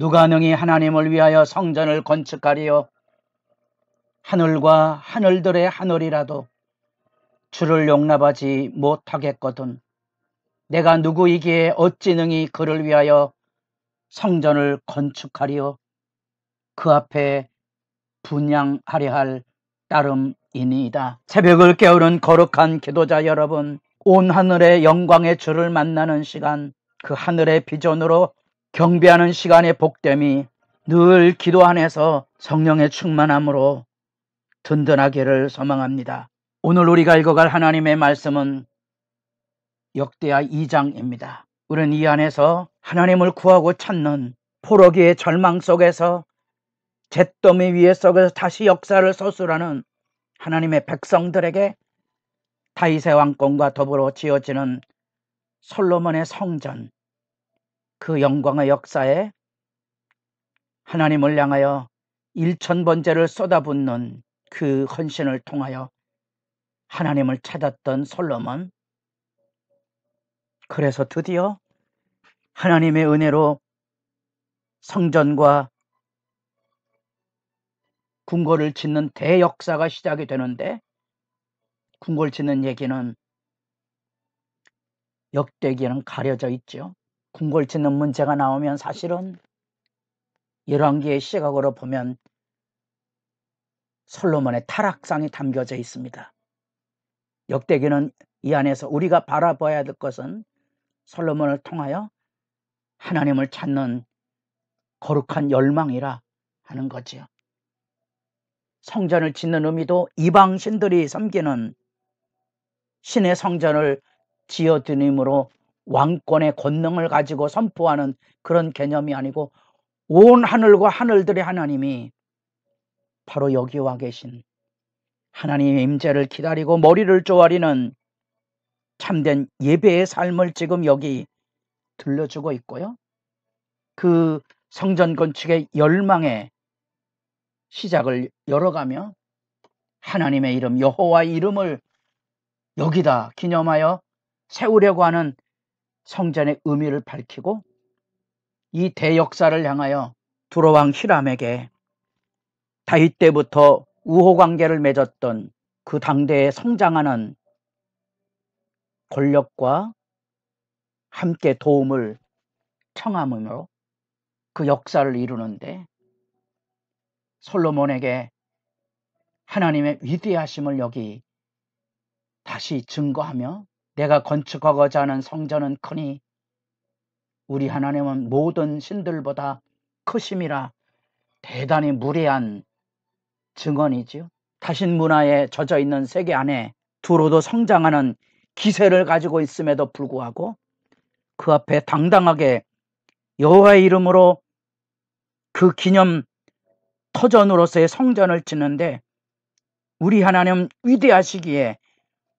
누가 능히 하나님을 위하여 성전을 건축하리요? 하늘과 하늘들의 하늘이라도 주를 용납하지 못하겠거든. 내가 누구이기에 어찌 능히 그를 위하여 성전을 건축하리요? 그 앞에 분향하려 할 따름이니이다. 새벽을 깨우는 거룩한 기도자 여러분, 온 하늘의 영광의 주를 만나는 시간, 그 하늘의 비전으로 경배하는 시간의 복됨이 늘 기도 안에서 성령의 충만함으로 든든하기를 소망합니다. 오늘 우리가 읽어갈 하나님의 말씀은 역대하 2장입니다. 우리는 이 안에서 하나님을 구하고 찾는 포로기의 절망 속에서 잿더미 위에 속에서 다시 역사를 서술하는 하나님의 백성들에게 다윗의 왕권과 더불어 지어지는 솔로몬의 성전, 그 영광의 역사에 하나님을 향하여 1000번째를 쏟아붓는 그 헌신을 통하여 하나님을 찾았던 솔로몬, 그래서 드디어 하나님의 은혜로 성전과 궁궐을 짓는 대역사가 시작이 되는데, 궁궐 짓는 얘기는 역대기에는 가려져 있죠. 궁궐 짓는 문제가 나오면 사실은 열왕기의 시각으로 보면 솔로몬의 타락상이 담겨져 있습니다. 역대기는 이 안에서 우리가 바라봐야 될 것은 솔로몬을 통하여 하나님을 찾는 거룩한 열망이라 하는 거지요. 성전을 짓는 의미도 이방 신들이 섬기는 신의 성전을 지어드림으로 왕권의 권능을 가지고 선포하는 그런 개념이 아니고, 온 하늘과 하늘들의 하나님이 바로 여기 와 계신 하나님의 임재를 기다리고 머리를 조아리는 참된 예배의 삶을 지금 여기 들려주고 있고요. 그 성전 건축의 열망의 시작을 열어가며 하나님의 이름, 여호와의 이름을 여기다 기념하여 세우려고 하는 성전의 의미를 밝히고, 이 대역사를 향하여 두로왕 히람에게 다윗 때부터 우호관계를 맺었던 그 당대에 성장하는 권력과 함께 도움을 청함으로 그 역사를 이루는데, 솔로몬에게 하나님의 위대하심을 여기 다시 증거하며, 내가 건축하고자 하는 성전은 크니 우리 하나님은 모든 신들보다 크심이라 대단히 무례한 증언이지요. 타신 문화에 젖어 있는 세계 안에 두로도 성장하는 기세를 가지고 있음에도 불구하고 그 앞에 당당하게 여호와의 이름으로 그 기념 터전으로서의 성전을 짓는데, 우리 하나님 위대하시기에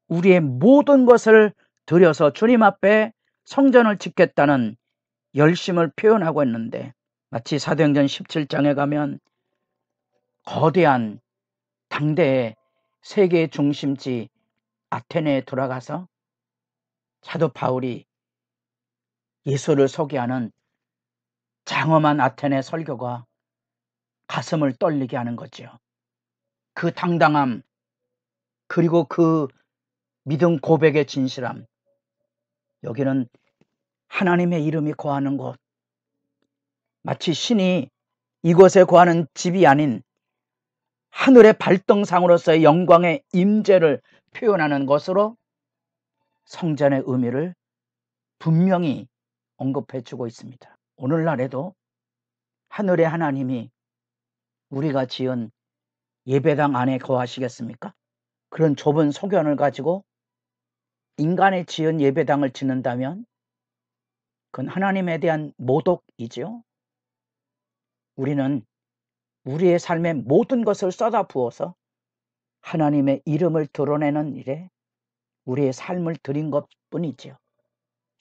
우리의 모든 것을 들여서 주님 앞에 성전을 짓겠다는 열심을 표현하고 있는데, 마치 사도행전 17장에 가면 거대한 당대의 세계의 중심지 아테네에 들어가서 사도 바울이 예수를 소개하는 장엄한 아테네 설교가 가슴을 떨리게 하는 거죠. 그 당당함, 그리고 그 믿음 고백의 진실함, 여기는 하나님의 이름이 거하는 곳, 마치 신이 이곳에 거하는 집이 아닌 하늘의 발등상으로서의 영광의 임재를 표현하는 것으로 성전의 의미를 분명히 언급해 주고 있습니다. 오늘날에도 하늘의 하나님이 우리가 지은 예배당 안에 거하시겠습니까? 그런 좁은 소견을 가지고 인간이 지은 예배당을 짓는다면 그건 하나님에 대한 모독이죠. 우리는 우리의 삶의 모든 것을 쏟아부어서 하나님의 이름을 드러내는 일에 우리의 삶을 드린 것뿐이지요.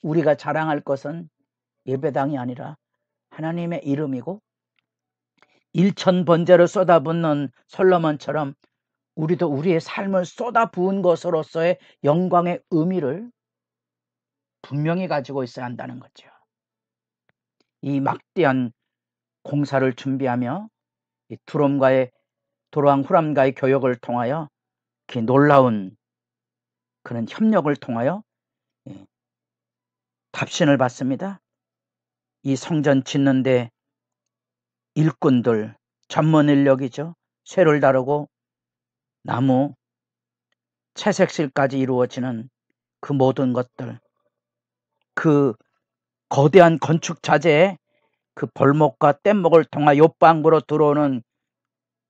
우리가 자랑할 것은 예배당이 아니라 하나님의 이름이고, 1000번제를 쏟아붓는 솔로몬처럼 우리도 우리의 삶을 쏟아부은 것으로서의 영광의 의미를 분명히 가지고 있어야 한다는 거죠. 이 막대한 공사를 준비하며 이 두로왕 후람과의 교역을 통하여 이렇게 놀라운 그런 협력을 통하여 답신을 받습니다. 이 성전 짓는데 일꾼들, 전문 인력이죠. 쇠를 다루고 나무, 채색실까지 이루어지는 그 모든 것들, 그 거대한 건축 자재에 그 벌목과 뗏목을 통하 옆방으로 들어오는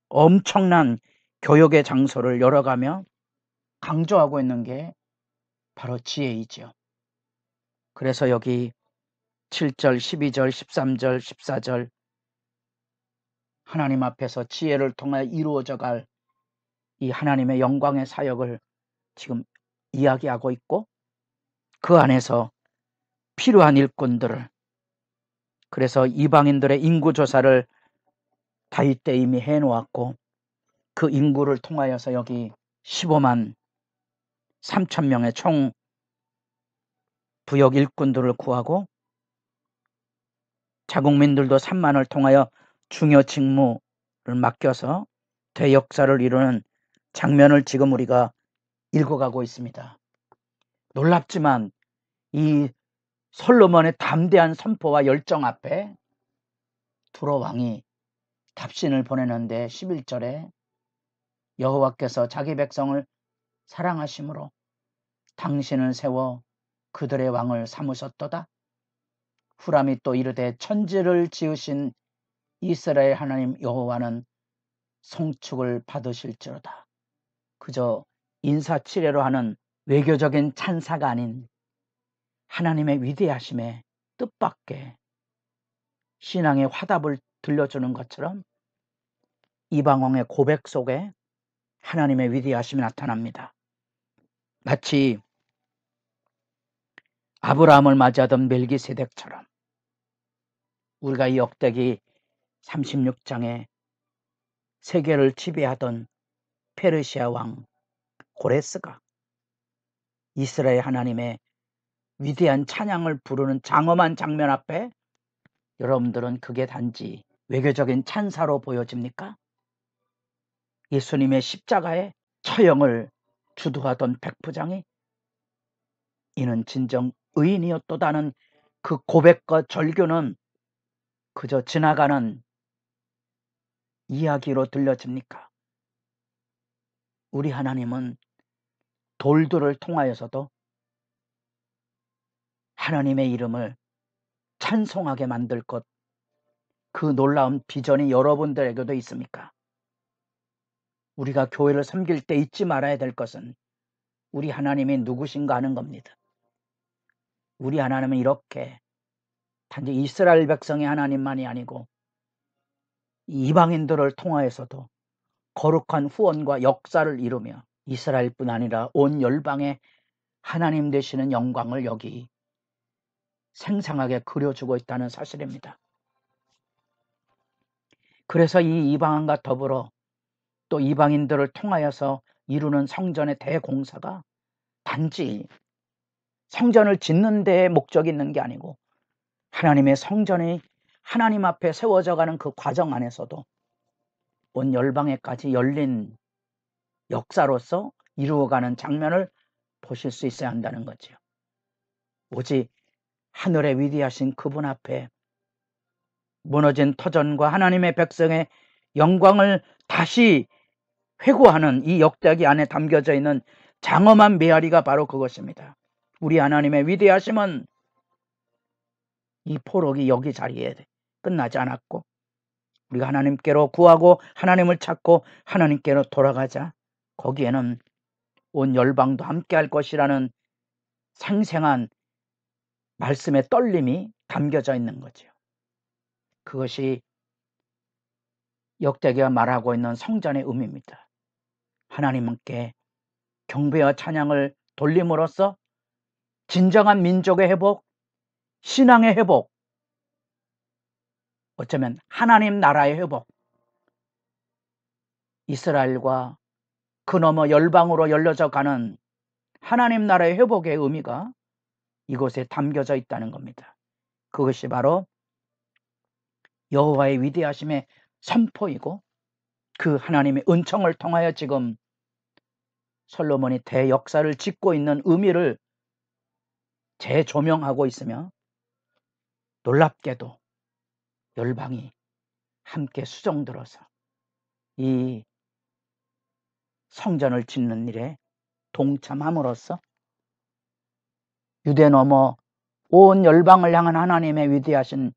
엄청난 교역의 장소를 열어가며 강조하고 있는 게 바로 지혜이죠. 그래서 여기 7절, 12절, 13절, 14절 하나님 앞에서 지혜를 통하여 이루어져 갈 이 하나님의 영광의 사역을 지금 이야기하고 있고, 그 안에서 필요한 일꾼들을, 그래서 이방인들의 인구조사를 다윗 때 이미 해놓았고, 그 인구를 통하여서 여기 15만 3천 명의 총 부역 일꾼들을 구하고, 자국민들도 3만을 통하여 중요 직무를 맡겨서 대역사를 이루는 장면을 지금 우리가 읽어가고 있습니다. 놀랍지만 이 솔로몬의 담대한 선포와 열정 앞에 두로 왕이 답신을 보내는데 11절에 여호와께서 자기 백성을 사랑하심으로 당신을 세워 그들의 왕을 삼으셨도다. 후람이 또 이르되 천지를 지으신 이스라엘 하나님 여호와는 송축을 받으실지로다. 그저 인사치레로 하는 외교적인 찬사가 아닌 하나님의 위대하심에 뜻밖의 신앙의 화답을 들려주는 것처럼 이방왕의 고백 속에 하나님의 위대하심이 나타납니다. 마치 아브라함을 맞이하던 멜기세덱처럼 우리가 이 역대기 36장에 세계를 지배하던 페르시아 왕 고레스가 이스라엘 하나님의 위대한 찬양을 부르는 장엄한 장면 앞에 여러분들은 그게 단지 외교적인 찬사로 보여집니까? 예수님의 십자가의 처형을 주도하던 백부장이 이는 진정 의인이었도다는 그 고백과 절규는 그저 지나가는 이야기로 들려집니까? 우리 하나님은 돌들을 통하여서도 하나님의 이름을 찬송하게 만들 것, 그 놀라운 비전이 여러분들에게도 있습니까? 우리가 교회를 섬길 때 잊지 말아야 될 것은 우리 하나님이 누구신가 하는 겁니다. 우리 하나님은 이렇게 단지 이스라엘 백성의 하나님만이 아니고 이방인들을 통하여서도 거룩한 후원과 역사를 이루며 이스라엘뿐 아니라 온 열방의 하나님 되시는 영광을 여기 생생하게 그려주고 있다는 사실입니다. 그래서 이 이방인과 더불어 또 이방인들을 통하여서 이루는 성전의 대공사가 단지 성전을 짓는 데에 목적이 있는 게 아니고 하나님의 성전이 하나님 앞에 세워져 가는 그 과정 안에서도 온 열방에까지 열린 역사로서 이루어가는 장면을 보실 수 있어야 한다는 거죠. 오직 하늘의 위대하신 그분 앞에 무너진 터전과 하나님의 백성의 영광을 다시 회고하는 이 역대기 안에 담겨져 있는 장엄한 메아리가 바로 그것입니다. 우리 하나님의 위대하심은 이 포록이 여기 자리에 끝나지 않았고 우리가 하나님께로 구하고 하나님을 찾고 하나님께로 돌아가자 거기에는 온 열방도 함께 할 것이라는 생생한 말씀의 떨림이 담겨져 있는 거죠. 그것이 역대기가 말하고 있는 성전의 의미입니다. 하나님께 경배와 찬양을 돌림으로써 진정한 민족의 회복, 신앙의 회복, 어쩌면 하나님 나라의 회복, 이스라엘과 그 너머 열방으로 열려져 가는 하나님 나라의 회복의 의미가 이곳에 담겨져 있다는 겁니다. 그것이 바로 여호와의 위대하심의 선포이고 그 하나님의 은총을 통하여 지금 솔로몬이 대역사를 짓고 있는 의미를 재조명하고 있으며 놀랍게도 열방이 함께 수종들어서 이 성전을 짓는 일에 동참함으로써 유대 넘어 온 열방을 향한 하나님의 위대하신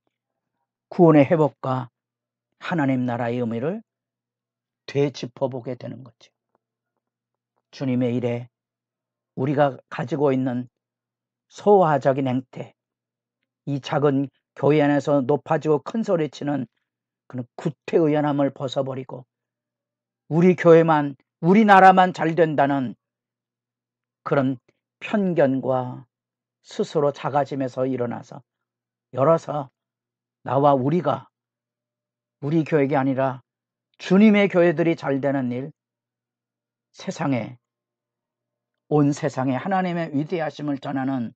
구원의 회복과 하나님 나라의 의미를 되짚어보게 되는 거죠. 주님의 일에 우리가 가지고 있는 소화적인 행태, 이 작은 교회 안에서 높아지고 큰 소리치는 그런 구태의연함을 벗어버리고 우리 교회만, 우리나라만 잘 된다는 그런 편견과 스스로 작아짐에서 일어나서 열어서 나와 우리가 우리 교회가 아니라 주님의 교회들이 잘 되는 일, 세상에 온 세상에 하나님의 위대하심을 전하는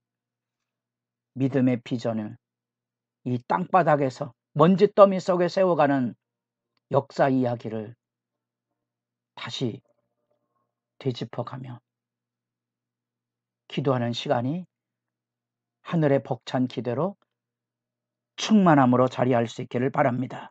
믿음의 비전을 이 땅바닥에서 먼지더미 속에 세워가는 역사 이야기를 다시 되짚어가며 기도하는 시간이 하늘의 벅찬 기대로 충만함으로 자리할 수 있기를 바랍니다.